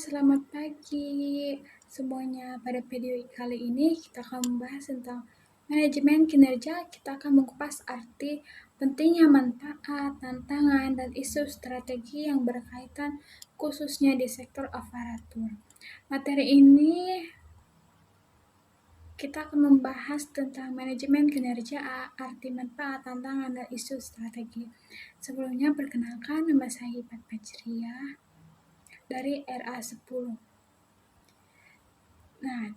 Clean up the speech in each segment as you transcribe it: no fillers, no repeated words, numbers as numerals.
Selamat pagi semuanya. Pada video kali ini kita akan membahas tentang manajemen kinerja. Kita akan mengupas arti pentingnya manfaat, tantangan, dan isu strategi yang berkaitan khususnya di sektor aparatur. Materi ini kita akan membahas tentang manajemen kinerja, arti manfaat, tantangan, dan isu strategi. Sebelumnya perkenalkan, nama saya Hipat Fajriah dari RA10. Nah,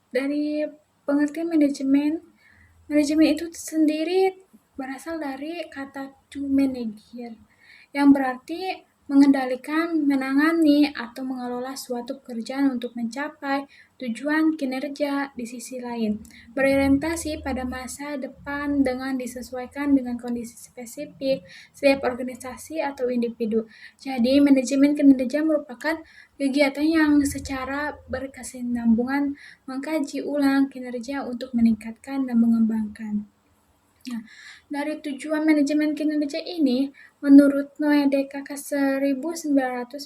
dari pengertian manajemen itu sendiri berasal dari kata to manage, yang berarti mengendalikan, menangani, atau mengelola suatu pekerjaan untuk mencapai tujuan kinerja. Di sisi lain, berorientasi pada masa depan dengan disesuaikan dengan kondisi spesifik setiap organisasi atau individu. Jadi, manajemen kinerja merupakan kegiatan yang secara berkesinambungan mengkaji ulang kinerja untuk meningkatkan dan mengembangkan. Nah, dari tujuan manajemen kinerja ini, menurut Noe DKK 1999,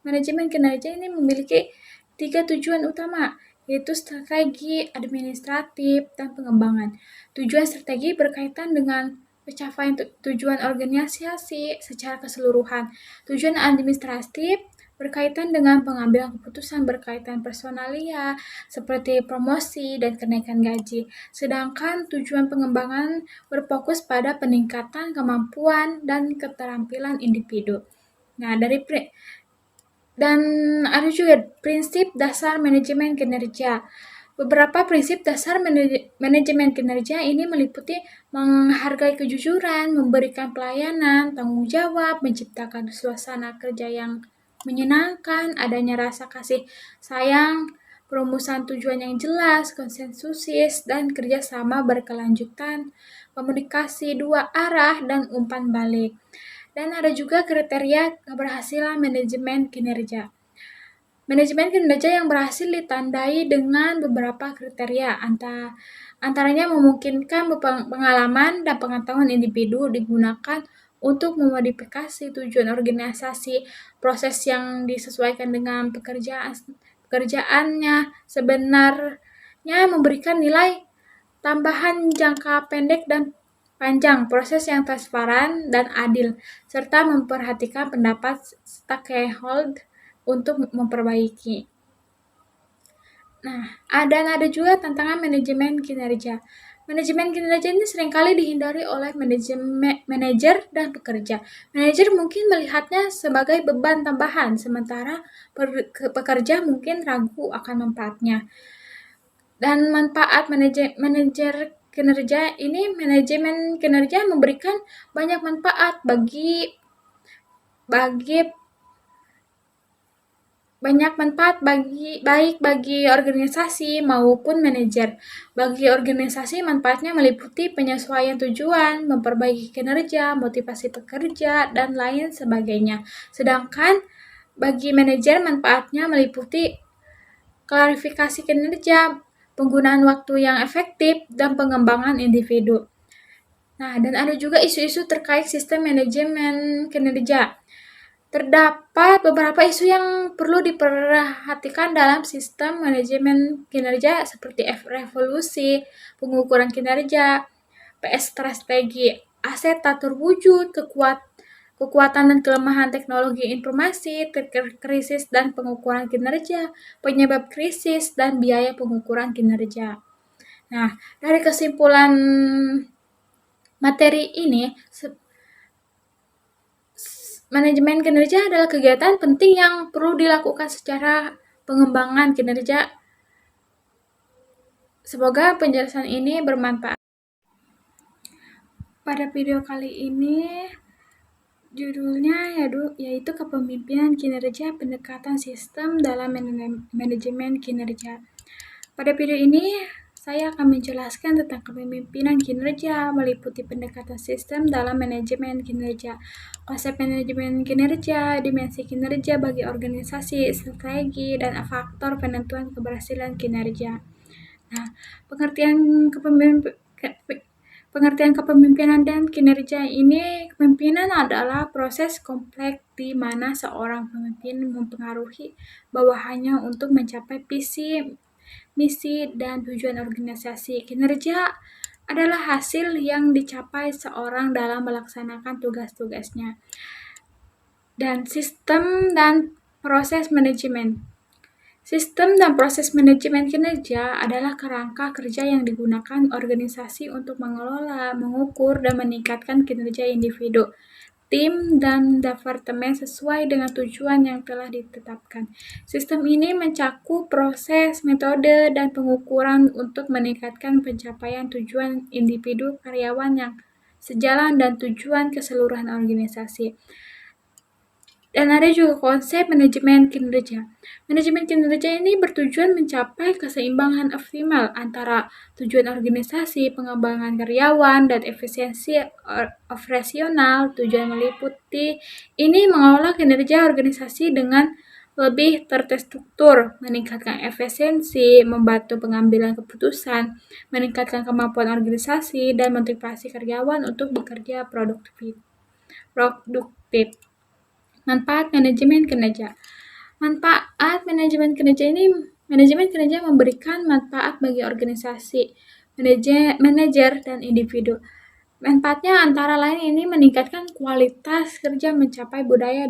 manajemen kinerja ini memiliki 3 tujuan utama, yaitu strategi, administratif, dan pengembangan. Tujuan strategi berkaitan dengan pencapaian tujuan organisasi secara keseluruhan. Tujuan administratif berkaitan dengan pengambilan keputusan berkaitan personalia seperti promosi dan kenaikan gaji. Sedangkan tujuan pengembangan berfokus pada peningkatan kemampuan dan keterampilan individu. Nah, dan ada juga prinsip dasar manajemen kinerja. Beberapa prinsip dasar manajemen kinerja ini meliputi menghargai kejujuran, memberikan pelayanan, tanggung jawab, menciptakan suasana kerja yang menyenangkan, adanya rasa kasih sayang, perumusan tujuan yang jelas, konsensusis, dan kerjasama berkelanjutan, komunikasi dua arah, dan umpan balik. Dan ada juga kriteria keberhasilan manajemen kinerja. Manajemen kinerja yang berhasil ditandai dengan beberapa kriteria, antaranya memungkinkan pengalaman dan pengetahuan individu digunakan untuk memodifikasi tujuan organisasi, proses yang disesuaikan dengan pekerjaannya sebenarnya memberikan nilai tambahan jangka pendek dan panjang, proses yang transparan dan adil, serta memperhatikan pendapat stakeholder untuk memperbaiki. Nah, ada juga tantangan manajemen kinerja. Manajemen kinerja ini seringkali dihindari oleh manajer dan pekerja. Manajer mungkin melihatnya sebagai beban tambahan, sementara pekerja mungkin ragu akan manfaatnya. Dan manfaat manajer kinerja ini, manajemen kinerja memberikan banyak manfaat baik bagi organisasi maupun manajer. Bagi organisasi, manfaatnya meliputi penyesuaian tujuan, memperbaiki kinerja, motivasi pekerja, dan lain sebagainya. Sedangkan bagi manajer, manfaatnya meliputi klarifikasi kinerja, penggunaan waktu yang efektif, dan pengembangan individu. Nah, dan ada juga isu-isu terkait sistem manajemen kinerja. Terdapat beberapa isu yang perlu diperhatikan dalam sistem manajemen kinerja seperti revolusi, pengukuran kinerja, PS strategi, aset tak terwujud, kekuatan dan kelemahan teknologi informasi, krisis dan pengukuran kinerja, penyebab krisis, dan biaya pengukuran kinerja. Nah, dari kesimpulan materi ini, manajemen kinerja adalah kegiatan penting yang perlu dilakukan secara pengembangan kinerja. Semoga penjelasan ini bermanfaat. Pada video kali ini, judulnya yaitu Kepemimpinan Kinerja Pendekatan Sistem dalam Manajemen Kinerja. Pada video ini, saya akan menjelaskan tentang kepemimpinan kinerja meliputi pendekatan sistem dalam manajemen kinerja, konsep manajemen kinerja, dimensi kinerja bagi organisasi, strategi, dan faktor penentuan keberhasilan kinerja. Nah, pengertian Pengertian kepemimpinan dan kinerja ini, kepemimpinan adalah proses kompleks di mana seorang pemimpin mempengaruhi bawahannya untuk mencapai visi, misi, dan tujuan organisasi. Kinerja adalah hasil yang dicapai seorang dalam melaksanakan tugas-tugasnya. Dan sistem dan proses manajemen. Sistem dan proses manajemen kinerja adalah kerangka kerja yang digunakan organisasi untuk mengelola, mengukur, dan meningkatkan kinerja individu, tim, dan departemen sesuai dengan tujuan yang telah ditetapkan. Sistem ini mencakup proses, metode, dan pengukuran untuk meningkatkan pencapaian tujuan individu karyawan yang sejalan dan tujuan keseluruhan organisasi. Dan ada juga konsep manajemen kinerja. Manajemen kinerja ini bertujuan mencapai keseimbangan optimal antara tujuan organisasi, pengembangan karyawan, dan efisiensi operasional. Tujuan meliputi ini mengelola kinerja organisasi dengan lebih terstruktur, meningkatkan efisiensi, membantu pengambilan keputusan, meningkatkan kemampuan organisasi, dan motivasi karyawan untuk bekerja produktif. Manfaat manajemen kinerja. Manfaat manajemen kinerja ini, manajemen kinerja memberikan manfaat bagi organisasi, manajer, dan individu. Manfaatnya antara lain ini meningkatkan kualitas kerja, mencapai budaya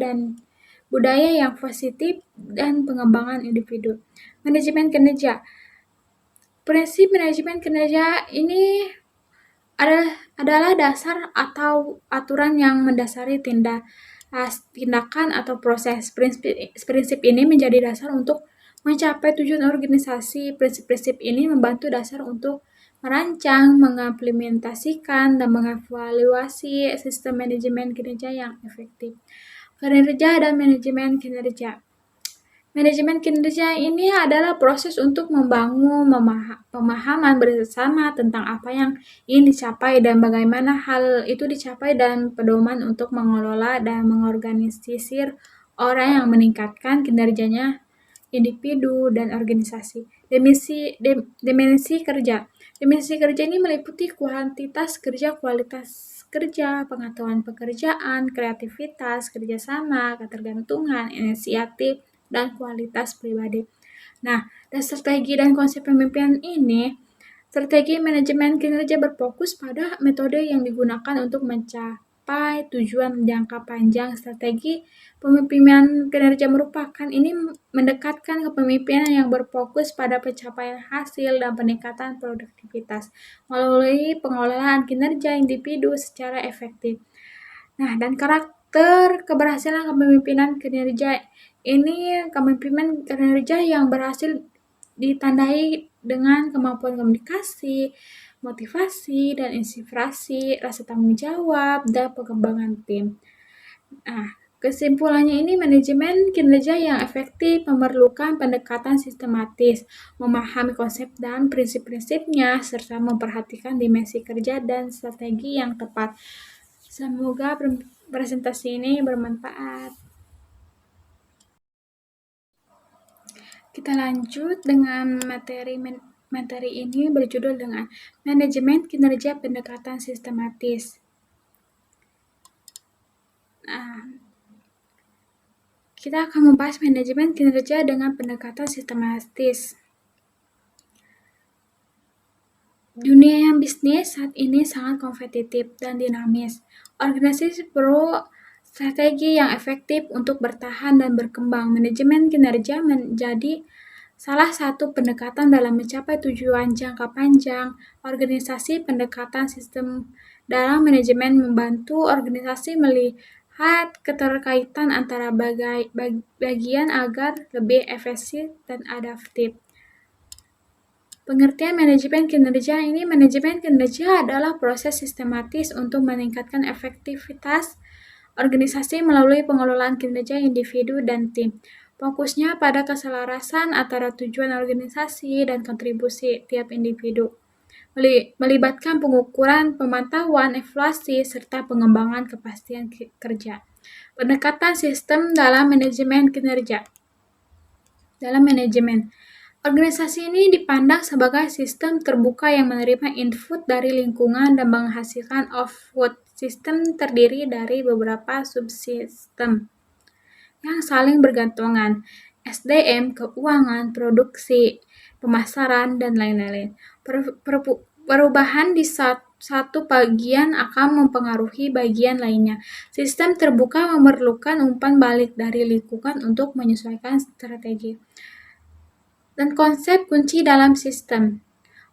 yang positif, dan pengembangan individu. Manajemen kinerja. Prinsip manajemen kinerja ini adalah dasar atau aturan yang mendasari tindakan atau proses. Prinsip ini menjadi dasar untuk mencapai tujuan organisasi. Prinsip-prinsip ini membantu dasar untuk merancang, mengimplementasikan, dan mengevaluasi sistem manajemen kinerja yang efektif. Kinerja dan manajemen kinerja. Manajemen kinerja ini adalah proses untuk membangun pemahaman bersama tentang apa yang ingin dicapai dan bagaimana hal itu dicapai, dan pedoman untuk mengelola dan mengorganisir orang yang meningkatkan kinerjanya individu dan organisasi. Dimensi kerja. Dimensi kerja ini meliputi kuantitas kerja, kualitas kerja, pengetahuan pekerjaan, kreativitas, kerjasama, ketergantungan, inisiatif, dan kualitas pribadi. Nah, dan strategi dan konsep pemimpinan ini, strategi manajemen kinerja berfokus pada metode yang digunakan untuk mencapai tujuan jangka panjang. Strategi pemimpinan kinerja merupakan ini mendekatkan kepemimpinan yang berfokus pada pencapaian hasil dan peningkatan produktivitas melalui pengelolaan kinerja individu secara efektif. Nah, dan karakter keberhasilan kepemimpinan kinerja ini, kepemimpinan kinerja yang berhasil ditandai dengan kemampuan komunikasi, motivasi, dan inspirasi, rasa tanggung jawab, dan pengembangan tim. Nah, kesimpulannya ini, manajemen kinerja yang efektif memerlukan pendekatan sistematis, memahami konsep dan prinsip-prinsipnya, serta memperhatikan dimensi kerja dan strategi yang tepat. Semoga presentasi ini bermanfaat. Kita lanjut dengan materi ini berjudul dengan manajemen kinerja pendekatan sistematis. Nah, kita akan membahas manajemen kinerja dengan pendekatan sistematis. Dunia yang bisnis saat ini sangat kompetitif dan dinamis. Organisasi perlu strategi yang efektif untuk bertahan dan berkembang. Manajemen kinerja menjadi salah satu pendekatan dalam mencapai tujuan jangka panjang. Organisasi pendekatan sistem dalam manajemen membantu organisasi melihat keterkaitan antara bagian agar lebih efisien dan adaptif. Pengertian manajemen kinerja ini, manajemen kinerja adalah proses sistematis untuk meningkatkan efektivitas organisasi melalui pengelolaan kinerja individu dan tim. Fokusnya pada keselarasan antara tujuan organisasi dan kontribusi tiap individu. Melibatkan pengukuran, pemantauan, evaluasi, serta pengembangan kepastian kerja. Pendekatan sistem dalam manajemen kinerja. Dalam manajemen, Organisasi ini dipandang sebagai sistem terbuka yang menerima input dari lingkungan dan menghasilkan output. Sistem terdiri dari beberapa subsistem yang saling bergantungan, SDM, keuangan, produksi, pemasaran, dan lain-lain. Perubahan di satu bagian akan mempengaruhi bagian lainnya. Sistem terbuka memerlukan umpan balik dari lingkungan untuk menyesuaikan strategi. Dan konsep kunci dalam sistem.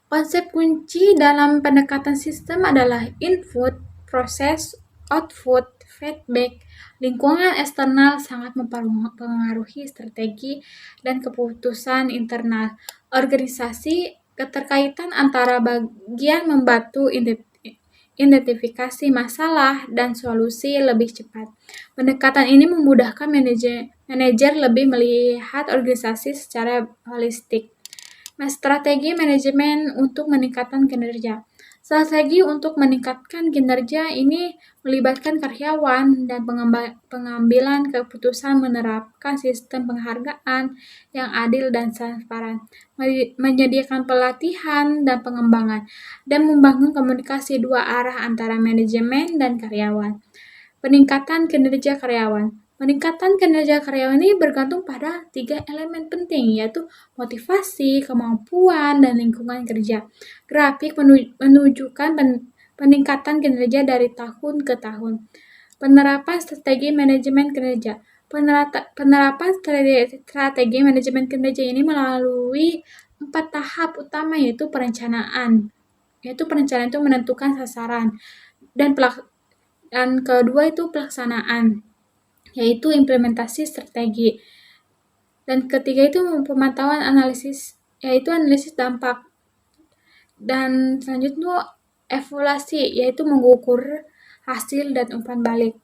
Konsep kunci dalam pendekatan sistem adalah input, proses, output, feedback. Lingkungan eksternal sangat mempengaruhi strategi dan keputusan internal organisasi. Keterkaitan antara bagian membantu identifikasi masalah dan solusi lebih cepat. Pendekatan ini memudahkan manajer lebih melihat organisasi secara holistik. Strategi manajemen untuk meningkatkan kinerja. Strategi untuk meningkatkan kinerja ini melibatkan karyawan dan pengambilan keputusan, menerapkan sistem penghargaan yang adil dan transparan, menyediakan pelatihan dan pengembangan, dan membangun komunikasi dua arah antara manajemen dan karyawan. Peningkatan kinerja karyawan. Peningkatan kinerja karyawan ini bergantung pada 3 elemen penting, yaitu motivasi, kemampuan, dan lingkungan kerja. Grafik menunjukkan peningkatan kinerja dari tahun ke tahun. Penerapan strategi manajemen kinerja. Penerapan strategi manajemen kinerja ini melalui 4 tahap utama, yaitu perencanaan. Yaitu perencanaan itu menentukan sasaran, dan kedua itu pelaksanaan, yaitu implementasi strategi. Dan ketiga itu pemantauan analisis, yaitu analisis dampak. Dan selanjutnya evaluasi, yaitu mengukur hasil dan umpan balik.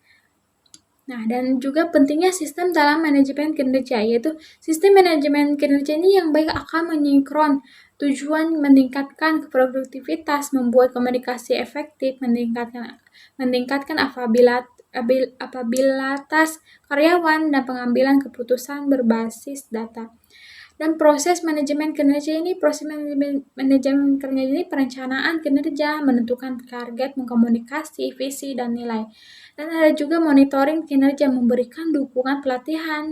Nah, dan juga pentingnya sistem dalam manajemen kinerja, yaitu sistem manajemen kinerja ini yang baik akan menyinkron tujuan meningkatkan produktivitas, membuat komunikasi efektif, meningkatkan apabilitas karyawan, dan pengambilan keputusan berbasis data. Dan proses manajemen kinerja ini, perencanaan kinerja, menentukan target, mengkomunikasi visi dan nilai. Dan ada juga monitoring kinerja, memberikan dukungan pelatihan,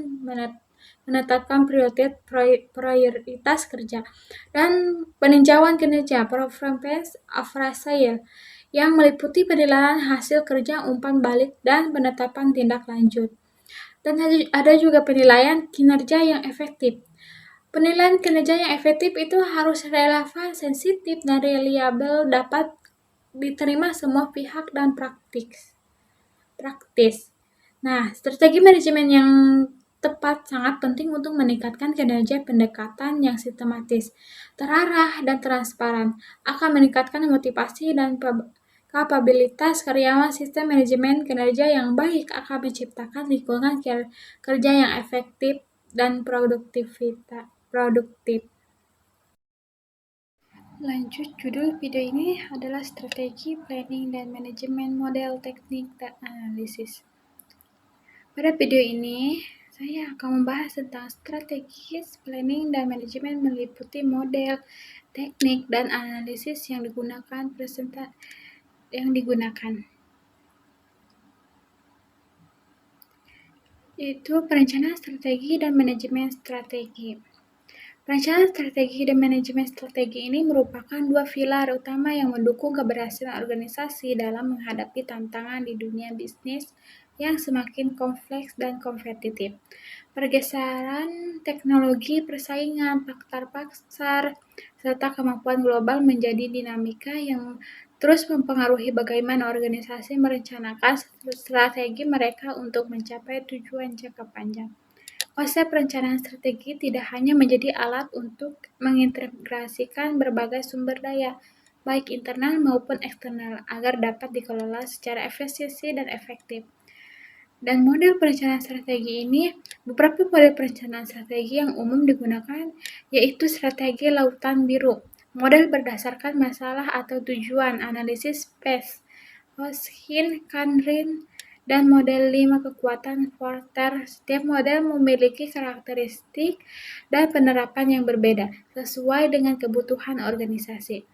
menetapkan prioritas kerja, dan peninjauan kinerja, performance appraisal, yang meliputi penilaian hasil kerja, umpan balik, dan penetapan tindak lanjut. Dan ada juga penilaian kinerja yang efektif. Penilaian kinerja yang efektif itu harus relevan, sensitif, dan reliable, dapat diterima semua pihak dan praktis. Nah, strategi manajemen yang tepat sangat penting untuk meningkatkan kinerja. Pendekatan yang sistematis, terarah, dan transparan akan meningkatkan motivasi dan kapabilitas karyawan. Sistem manajemen kinerja yang baik akan menciptakan lingkungan kerja yang efektif dan produktif. Lanjut, judul video ini adalah strategi planning dan manajemen model teknik dan analisis. Pada video ini, saya akan membahas tentang strategi planning dan manajemen meliputi model, teknik, dan analisis yang digunakan. Yaitu perencanaan strategi dan manajemen strategi. Perencanaan strategi dan manajemen strategi ini merupakan dua pilar utama yang mendukung keberhasilan organisasi dalam menghadapi tantangan di dunia bisnis yang semakin kompleks dan kompetitif. Pergeseran teknologi, persaingan, faktor pasar, serta kemampuan global menjadi dinamika yang terus mempengaruhi bagaimana organisasi merencanakan strategi mereka untuk mencapai tujuan jangka panjang. Konsep perencanaan strategi tidak hanya menjadi alat untuk mengintegrasikan berbagai sumber daya, baik internal maupun eksternal, agar dapat dikelola secara efisiensi dan efektif. Dan model perencanaan strategi ini, beberapa model perencanaan strategi yang umum digunakan, yaitu strategi lautan biru, model berdasarkan masalah atau tujuan, analisis PES, Hoskin, Kanrin, dan model 5 kekuatan Porter. Setiap model memiliki karakteristik dan penerapan yang berbeda sesuai dengan kebutuhan organisasi.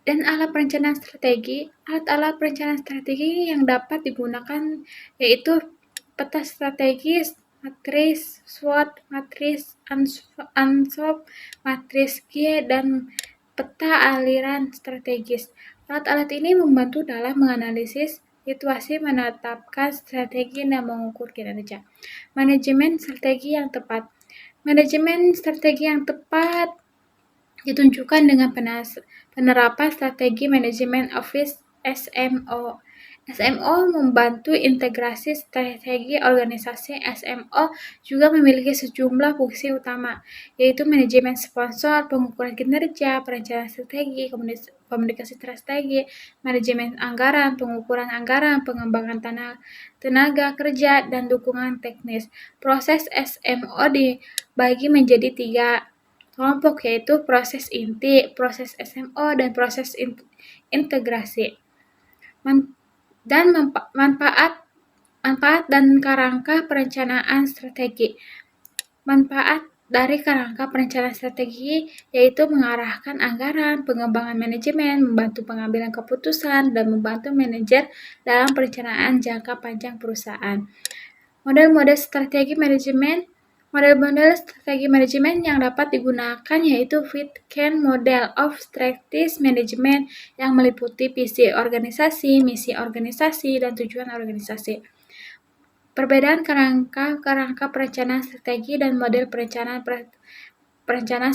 Dan alat perencanaan strategi, alat-alat perencanaan strategi yang dapat digunakan yaitu peta strategis, matris SWOT, matris ANSOP, matris G, dan peta aliran strategis. Alat-alat ini membantu dalam menganalisis situasi, menetapkan strategi, dan mengukur kinerja. Manajemen strategi yang tepat. Manajemen strategi yang tepat ditunjukkan dengan penerapan strategi manajemen office SMO. SMO membantu integrasi strategi organisasi. SMO juga memiliki sejumlah fungsi utama, yaitu manajemen sponsor, pengukuran kinerja, perencanaan strategi, komunikasi strategi, manajemen anggaran, pengukuran anggaran, pengembangan tenaga kerja, dan dukungan teknis. Proses SMO dibagi menjadi 3 kelompok, yaitu proses inti, proses SMO, dan proses integrasi. Manfaat dan kerangka perencanaan strategi. Manfaat dari kerangka perencanaan strategi yaitu mengarahkan anggaran, pengembangan manajemen, membantu pengambilan keputusan, dan membantu manajer dalam perencanaan jangka panjang perusahaan. Model-model strategi manajemen. Model-model strategi manajemen yang dapat digunakan yaitu Fitkin Model of Strategic Management yang meliputi visi organisasi, misi organisasi, dan tujuan organisasi. Perbedaan kerangka perencanaan strategi dan model perencanaan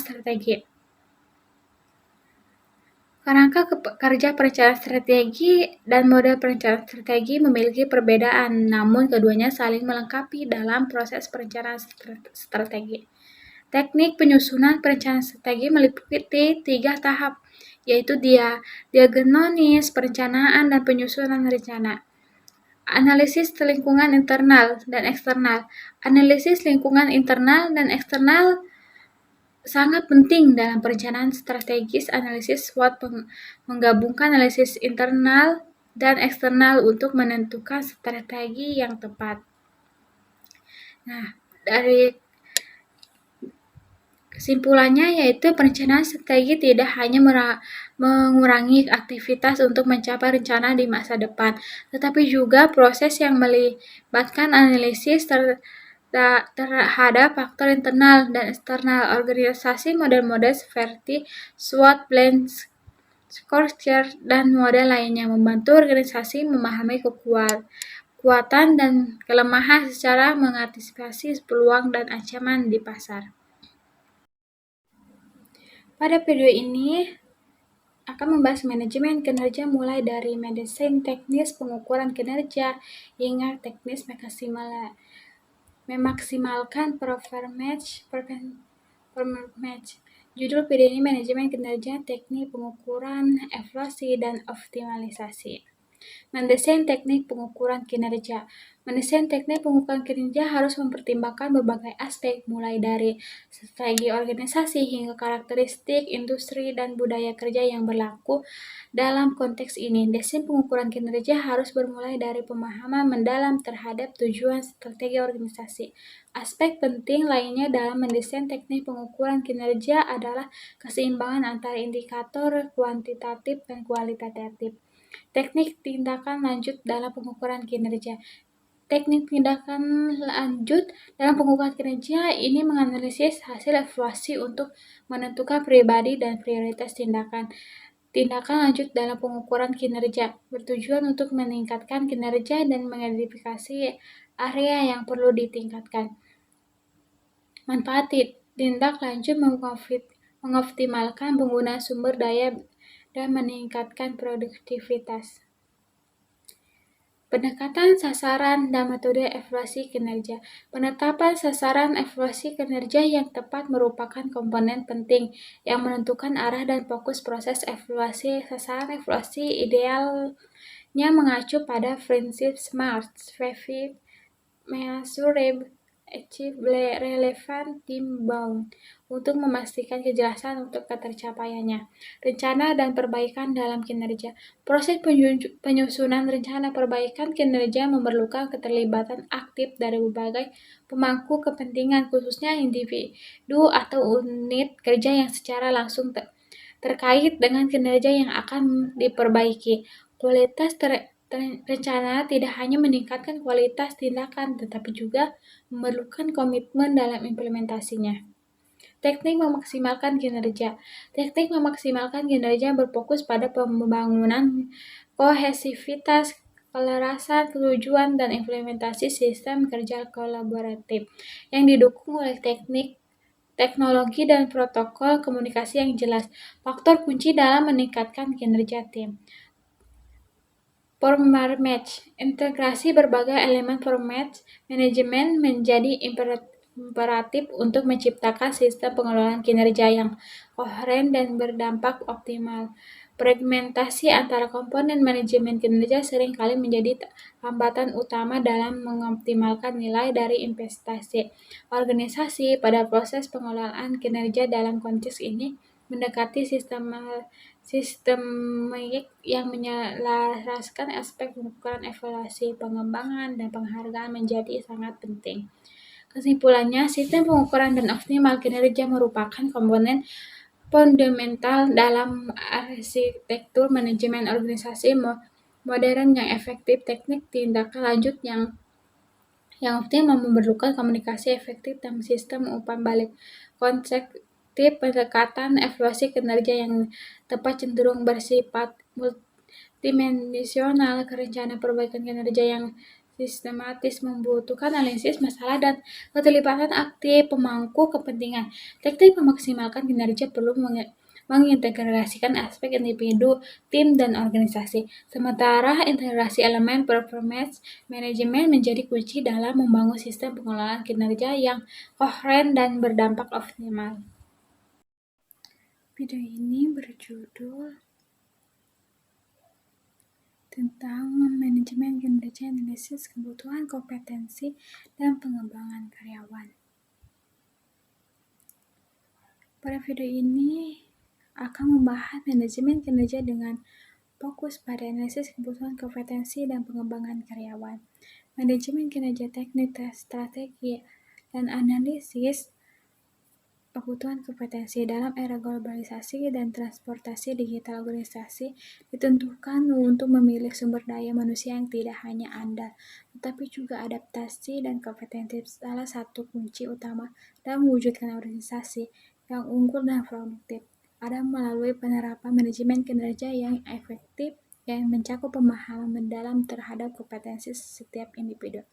strategi. Kerangka kerja perencanaan strategi dan model perencanaan strategi memiliki perbedaan, namun keduanya saling melengkapi dalam proses perencanaan strategi. Teknik penyusunan perencanaan strategi meliputi 3 tahap, yaitu diagnosis, perencanaan, dan penyusunan rencana. Analisis lingkungan internal dan eksternal. Analisis lingkungan internal dan eksternal sangat penting dalam perencanaan strategis. Analisis SWOT menggabungkan analisis internal dan eksternal untuk menentukan strategi yang tepat. Nah, dari kesimpulannya yaitu perencanaan strategi tidak hanya mengurangi aktivitas untuk mencapai rencana di masa depan, tetapi juga proses yang melibatkan analisis terhadap faktor internal dan eksternal organisasi. Model-model seperti SWOT, Blend, Scorecard, dan model lainnya membantu organisasi memahami kekuatan dan kelemahan secara mengantisipasi peluang dan ancaman di pasar. Pada video ini akan membahas manajemen kinerja mulai dari mendesain teknis pengukuran kinerja hingga teknis memaksimalkan performance. Judul video ini manajemen kinerja, teknik pengukuran, evaluasi, dan optimalisasi. Mendesain teknik pengukuran kinerja. Mendesain teknik pengukuran kinerja harus mempertimbangkan berbagai aspek, mulai dari strategi organisasi hingga karakteristik industri dan budaya kerja yang berlaku dalam konteks ini. Desain pengukuran kinerja harus bermulai dari pemahaman mendalam terhadap tujuan strategi organisasi. Aspek penting lainnya dalam mendesain teknik pengukuran kinerja adalah keseimbangan antara indikator kuantitatif dan kualitatif. Teknik tindakan lanjut dalam pengukuran kinerja. Teknik tindakan lanjut dalam pengukuran kinerja ini menganalisis hasil evaluasi untuk menentukan pribadi dan prioritas tindakan. Tindakan lanjut dalam pengukuran kinerja bertujuan untuk meningkatkan kinerja dan mengidentifikasi area yang perlu ditingkatkan. Manfaat tindak lanjut mengoptimalkan penggunaan sumber daya dan meningkatkan produktivitas. Pendekatan sasaran dan metode evaluasi kinerja. Penetapan sasaran evaluasi kinerja yang tepat merupakan komponen penting yang menentukan arah dan fokus proses evaluasi. Sasaran evaluasi idealnya mengacu pada prinsip SMART, Specific, Measurable, achieve relevant team bound untuk memastikan kejelasan untuk ketercapaiannya. Rencana dan perbaikan dalam kinerja. Proses penyusunan rencana perbaikan kinerja memerlukan keterlibatan aktif dari berbagai pemangku kepentingan, khususnya individu atau unit kerja yang secara langsung terkait dengan kinerja yang akan diperbaiki. Kualitas rencana tidak hanya meningkatkan kualitas tindakan, tetapi juga memerlukan komitmen dalam implementasinya. Teknik memaksimalkan kinerja. Teknik memaksimalkan kinerja berfokus pada pembangunan kohesivitas, kelarasan, tujuan, dan implementasi sistem kerja kolaboratif yang didukung oleh teknologi dan protokol komunikasi yang jelas. Faktor kunci dalam meningkatkan kinerja tim. Format. Integrasi berbagai elemen format manajemen menjadi imperatif untuk menciptakan sistem pengelolaan kinerja yang koheren dan berdampak optimal. Fragmentasi antara komponen manajemen kinerja seringkali menjadi hambatan utama dalam mengoptimalkan nilai dari investasi organisasi. Pada proses pengelolaan kinerja dalam konteks ini mendekati sistemik yang menyelaraskan aspek pengukuran, evaluasi, pengembangan, dan penghargaan menjadi sangat penting. Kesimpulannya, sistem pengukuran dan optimal kinerja merupakan komponen fundamental dalam arsitektur manajemen organisasi modern yang efektif. Teknik tindakan lanjut yang optimal memerlukan komunikasi efektif dan sistem umpan balik konseptif. Pendekatan evaluasi kinerja yang tepat cenderung bersifat multidimensional. Rencana perbaikan kinerja yang sistematis membutuhkan analisis masalah dan keterlibatan aktif pemangku kepentingan. Teknik memaksimalkan kinerja perlu mengintegrasikan aspek individu, tim, dan organisasi. Sementara integrasi elemen performance manajemen menjadi kunci dalam membangun sistem pengelolaan kinerja yang koheren dan berdampak optimal. Video ini berjudul tentang manajemen kinerja, analisis kebutuhan, kompetensi, dan pengembangan karyawan. Pada video ini akan membahas manajemen kinerja dengan fokus pada analisis kebutuhan, kompetensi, dan pengembangan karyawan. Manajemen kinerja, teknik, strategi, dan analisis kebutuhan kompetensi dalam era globalisasi dan transportasi digital. Organisasi ditentukan untuk memilih sumber daya manusia yang tidak hanya andal, tetapi juga adaptasi dan kompetensi. Salah satu kunci utama dalam mewujudkan organisasi yang unggul dan produktif ada melalui penerapan manajemen kinerja yang efektif yang mencakup pemahaman mendalam terhadap kompetensi setiap individu.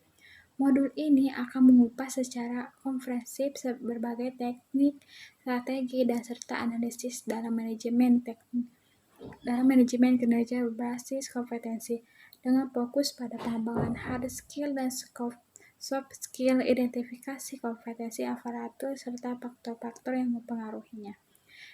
Modul ini akan mengupas secara komprehensif berbagai teknik, strategi, dan serta analisis dalam manajemen kinerja berbasis kompetensi dengan fokus pada pengembangan hard skill dan soft skill, identifikasi kompetensi aparatur, serta faktor-faktor yang mempengaruhinya.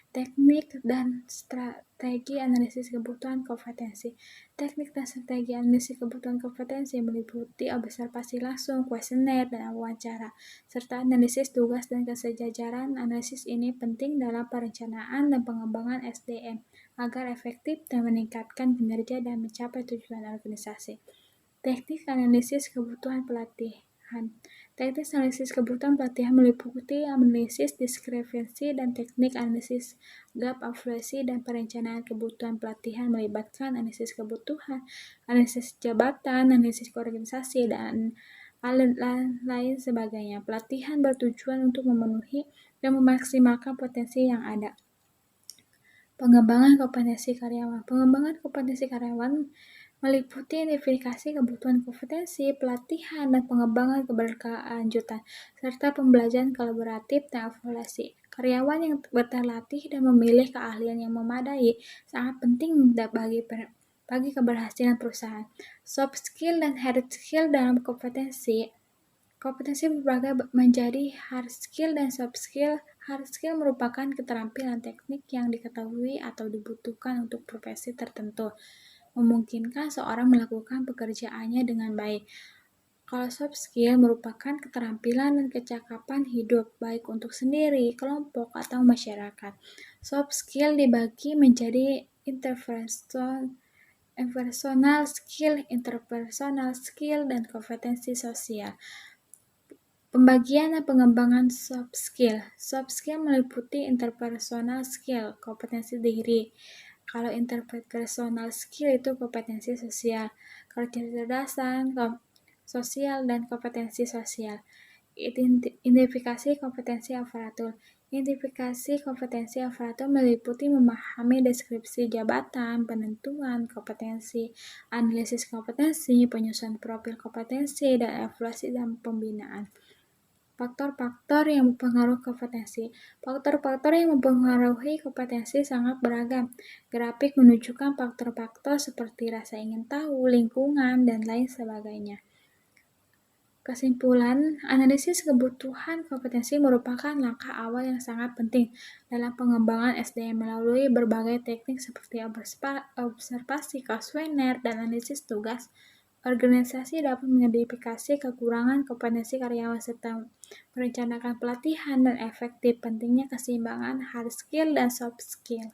Teknik dan strategi analisis kebutuhan kompetensi. Teknik dan strategi analisis kebutuhan kompetensi meliputi observasi langsung, kuesioner, dan wawancara, serta analisis tugas dan kesejajaran. Analisis ini penting dalam perencanaan dan pengembangan SDM agar efektif dan meningkatkan kinerja dan mencapai tujuan organisasi. Teknik analisis kebutuhan pelatihan. Teknik analisis kebutuhan pelatihan meliputi analisis diskrepansi dan teknik analisis gap, evaluasi, dan perencanaan kebutuhan pelatihan melibatkan analisis kebutuhan, analisis jabatan, analisis organisasi, dan lain sebagainya. Pelatihan bertujuan untuk memenuhi dan memaksimalkan potensi yang ada. Pengembangan kompetensi karyawan. Pengembangan kompetensi karyawan meliputi identifikasi kebutuhan kompetensi, pelatihan, dan pengembangan keberlanjutan, serta pembelajaran kolaboratif dan evaluasi. Karyawan yang terlatih dan memilih keahlian yang memadai sangat penting bagi keberhasilan perusahaan. Soft skill dan hard skill dalam kompetensi. Kompetensi berbagi menjadi hard skill dan soft skill. Hard skill merupakan keterampilan teknik yang diketahui atau dibutuhkan untuk profesi tertentu, memungkinkan seorang melakukan pekerjaannya dengan baik. Kalau soft skill merupakan keterampilan dan kecakapan hidup, baik untuk sendiri, kelompok, atau masyarakat. Soft skill dibagi menjadi interpersonal skill, interpersonal skill, dan kompetensi sosial. Pembagian dan pengembangan soft skill. Soft skill meliputi interpersonal skill, kompetensi diri. Kalau interpersonal skill itu kompetensi sosial. Kalau kecerdasan, sosial, dan kompetensi sosial. Identifikasi kompetensi aparatur. Identifikasi kompetensi aparatur meliputi memahami deskripsi jabatan, penentuan kompetensi, analisis kompetensi, penyusunan profil kompetensi, dan evaluasi dan pembinaan. Faktor-faktor yang mempengaruhi kompetensi. Faktor-faktor yang mempengaruhi kompetensi sangat beragam. Grafik menunjukkan faktor-faktor seperti rasa ingin tahu, lingkungan, dan lain sebagainya. Kesimpulan, analisis kebutuhan kompetensi merupakan langkah awal yang sangat penting dalam pengembangan SDM melalui berbagai teknik seperti observasi, kuesioner, dan analisis tugas. Organisasi dapat mengidentifikasi kekurangan kompetensi karyawan serta merencanakan pelatihan dan efektif. Pentingnya keseimbangan hard skill dan soft skill.